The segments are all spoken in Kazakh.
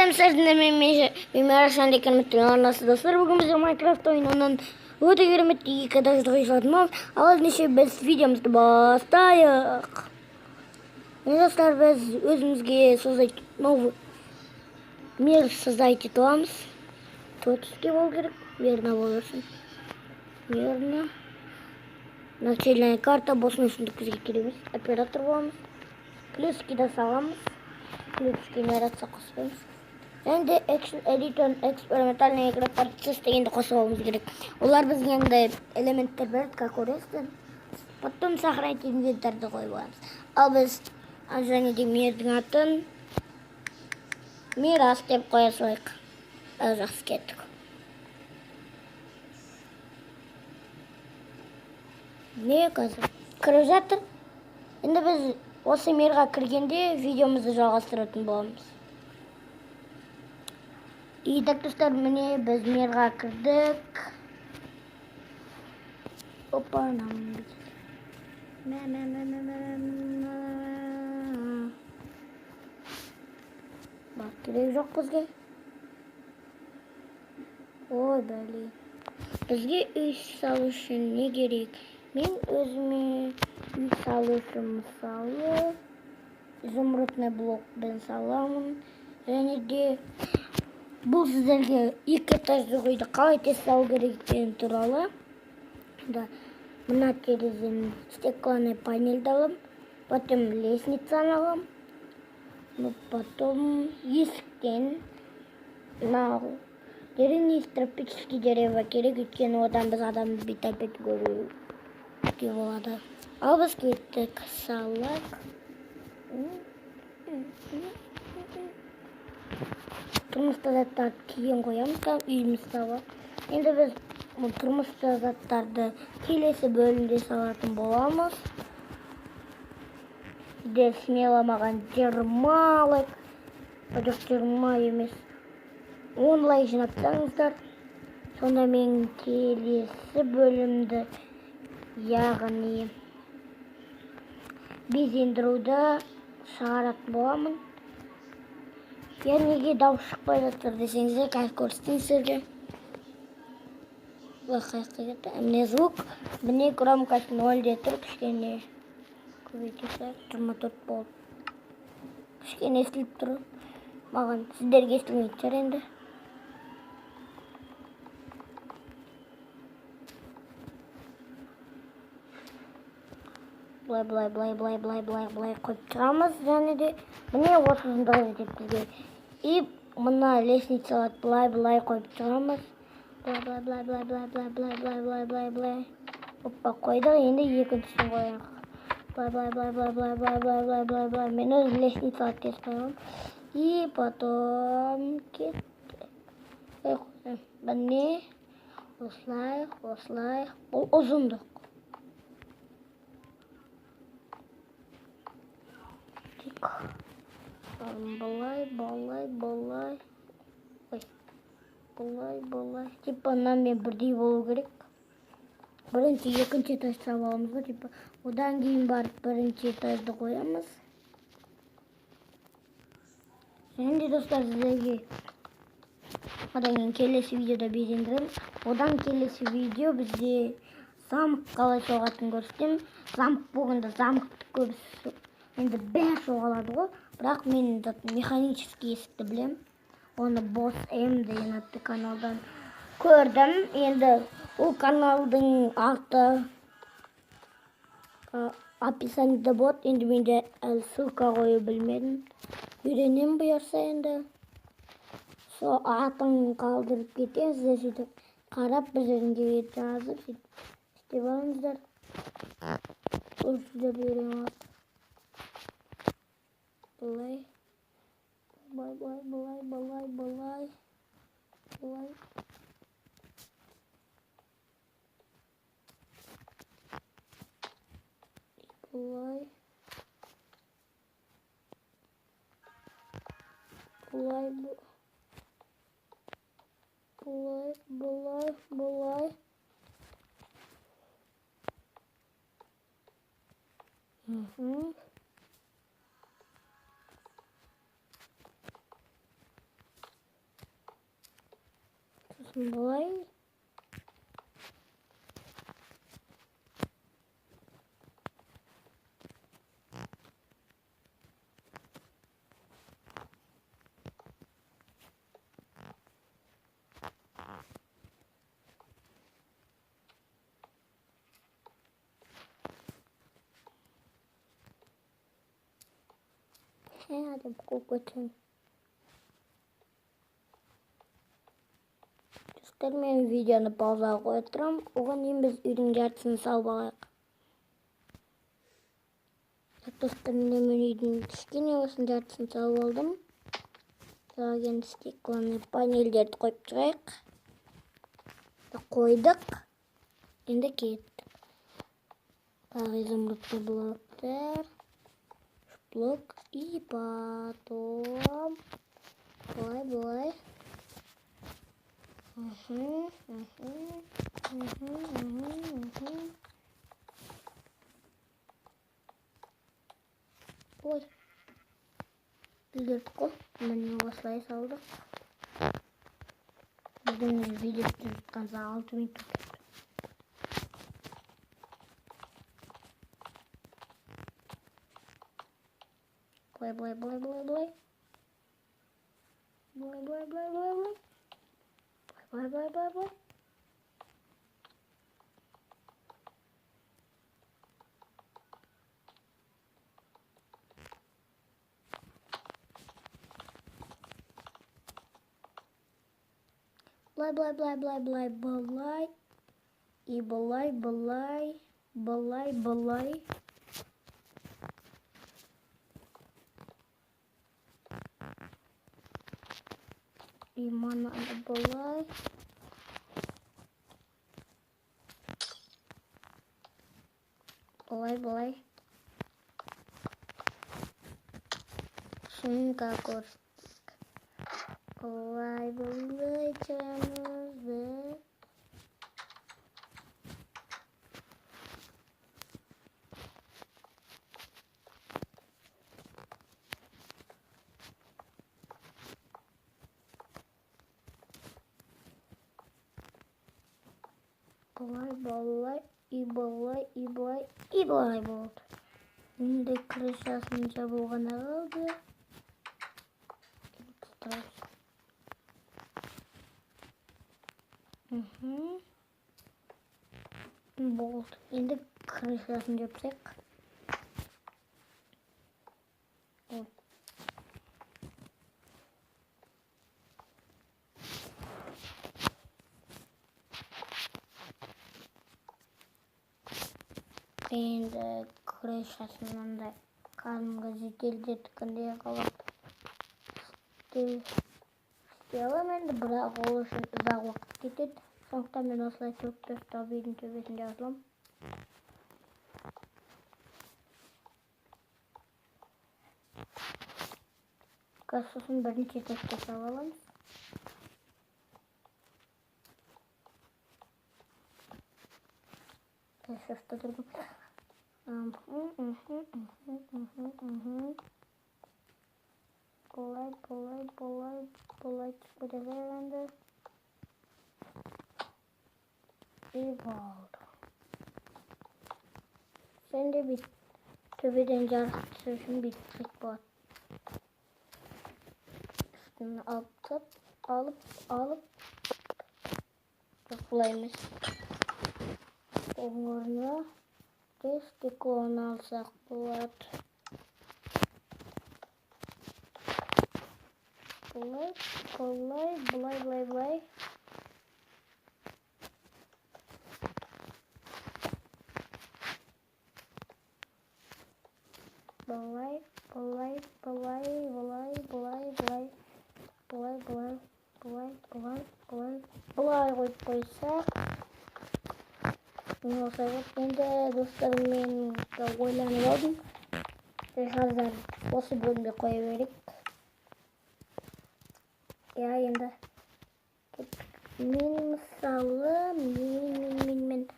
Selam seyircilerime benim Araşan Dekanet'in anası dostlar. Bugün bize Minecraft oyununun öte görmediği iki kadar yaşadım. Al neşe biz videomuzda başlayalım. Dostlar biz özümüzge создать новый мир создать etamiz. Точки бол керек, верно болсын. Верно. Начальная карта болсын үчүндүк бизге керебиз. Оператор боламыз. Плюски да саламыз. Плюски нарация коспойбуз. Endi Action Editor экспериментальный игра процесс дегенди кособуз керек. Улар бизге андай элементтер берет, как көрөсүң. Потом сохранить инвентарьды коюп алабыз. Ал биз анжанеди мирдин атын Мирас деп коя салайык. Жакшы кеттик. Не казыр? Кирип жатыр. Эndi биз осы мирга киргенде видеомузду жалгастыратын болобуз. И так достар, міне біз мирға кірдік. Опа, нам бақ, керек жоқ бізге. Ой, бәле. Бізге үй салу үшін не керек? Мен өзіме үй салу үшін мысалы изумрудный блокпен саламын. Және де бұл сіздерге екі этажды үйді қалай тез салу керектігін туралы. Мына терезені стеклянный панельді алам, потом лестницаны алам, потом есіктен деревне тропический дерево керек, өйткені одан біз адамды бет-бет көруге болады. Ал біз кеттік салақ. Тұрмыста заттарды кейін қоямыз, үйімізді бар. Енді біз тұрмыста заттарды келесі бөлімде салатын боламыз. Де смело маған 20 емес 10 лайк жинақтаңыздар. Сонда мен келесі бөлімді, яғни безендіруді шығаратын боламын. Я неге дауыс шықпай жатыр десеңіздер, қазір көрсетейін сіздерге. Міне звук, міне громкость 0 де тұр, кішкене көбейтесек 24 болып. Кішкене естіліп тұр. Маған сіздерге естілмейді шығар енді. Былай қойып тұрамыз, және де міне 30-дағы жетіп бізге. И мына лестницаларды былай қойып тұрамыз. Былай. Опа, қойдық, енді екіншісін қояйық. Былай. Мен өз лестницаларды тез қойғым. И потом кеттік. Міне, осылай. Бұл ұзындық. Былай. Типа, мен бірдей болу керек. Бірінші, екінші этаж саламыз ғой, типа. Одан кейін барып бірінші этажды қоямыз. Енді достар, сіздерге одан кейін келесі видеода безендіреміз. Одан келесі видео бізде замок қалай соғатын көрсетемін. Замок болғанда замокты көбісі енді бәрі соғалады ғой. Бірақ мен механический есікті білем. Оны Boss M деген атты каналдан көрдім. Енді ол каналдың аты описаниеде болады. Енді менде әлі ссылка қою білмедім. Үйренем бұйырса енді. Со атын қалдырып кетемін. Сіздер сөйтіп қарап біздерге жазып істеп алыңыздар. Ол сіздер үйреніп алады. Былай. Былай. Hadi bu kokusun. Göstermeyen videonu pauza koyuyorum. Oğlan deyim biz ürün gerçini salып alайық. Dostlarım men үйдің кішкене болсын жартысын салып алдым. Sonra енді стеклянный панельдерді қойып шығайық. Қойдық. Енді кеттік. Тағы изумрудный блоктар. Блок и потом былай. Ой. Білдірдік қой. Міне осылай салдық. Біздің видео түсіп жатқанша 6 минут кетті. Былай. Былай. И былай. И mana ada былай. Былай. Şimdi kakor. Былай çamızdı. Былай болды. Енді крышасын жабылғаны қалды. Болды. Енді крышасын жапсақ. Енді крышасынан да кәдімгі жеделдеткендей қалып істей аламын енді, бірақ ол үшін ұзақ уақыт кетеді. Сондықтан мен осылай төрт үйдің төбесінде жазылам. Сосын бірінші тесте салып аламыз. Шашта тұрдым. Былай çıkıp herhalde. İyi oldu. Sen de bir tövbeden jarıkçı için bittik bu. Üstünü alıp toplaymış. Onlarla destek alsak bulat. Былай. Былай қойып қойсақ. Енді достарым мен ойланып алдым. Қазір осы бөлімге қоя берейік. Ya енді мен мысалы мен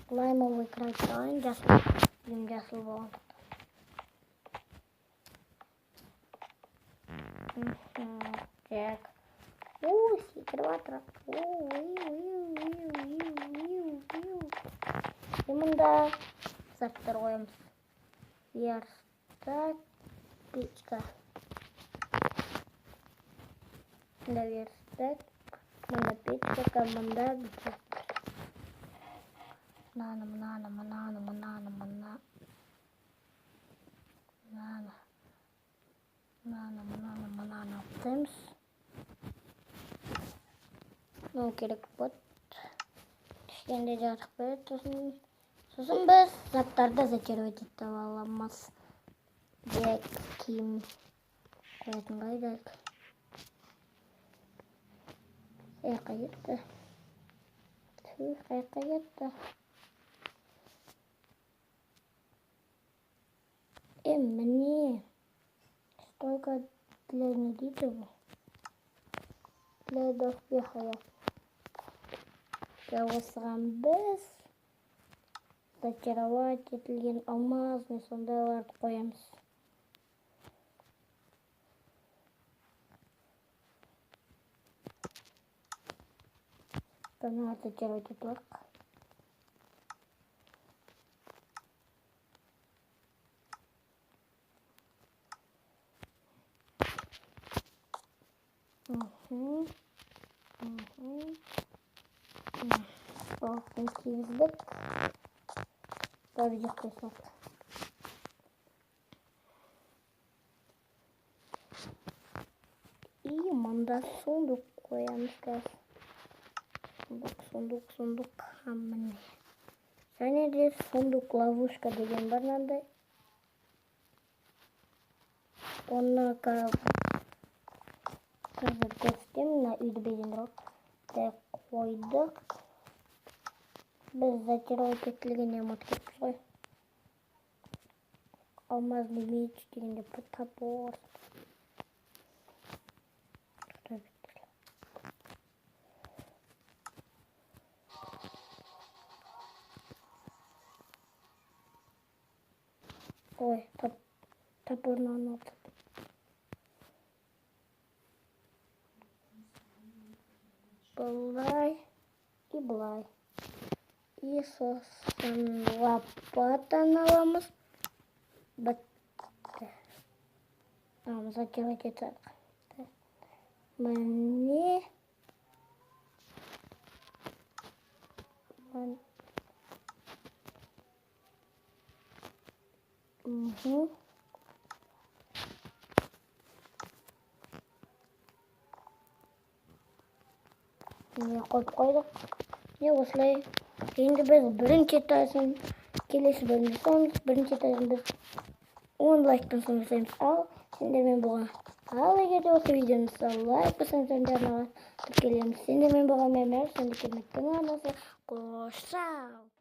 лаймовый красавин жасыл болған. Так. Ой, кіріп жатыр. Мында заттар қоямыз. Верстак, печка. Мында верстак, мында печка, мында бітек. Мынаны алып ну керек болады. Кішкенде жатық береді. Сосын біз заттарды зачаровать етіп аламыз. Дек, киім қоятын қайдақ. Қайыққа кетті. Қайыққа кетті. Міне. Столько для не дейді бұл. Для доспеха. Осыған біз зачаровать етілген алмазный сондайларды қоямыз. Бұны зачаровать етілік. Bakın kivizlik. Böyle koysak. İyi manda sonduk koyamız. Sonduk. Aman. Және де sonduk ловушка деген бар мынандай. Оны қазір көрсетемін. Мына үйді безендіріп қойдық. Біз зачаровать етілген емот кетпіз ғой. Алмазный меч дегенде топор. Ой, топорынан алды. Былай и былай. И сосын лопатаны аламыз. Бітті. Зачаровать етсек. Міне. Қойып қойдық. Осылай. Енді біз бірінші этажын келесі бөлімде соңыз. Бірінші этажын біз 10 лайктан соң жасаймыз. Ал сендермен болған. Ал егер де осы видеоны лайк бассаңыздар келеміз. Сендермен болған мен сендер келмектің арнасы. Қош сау!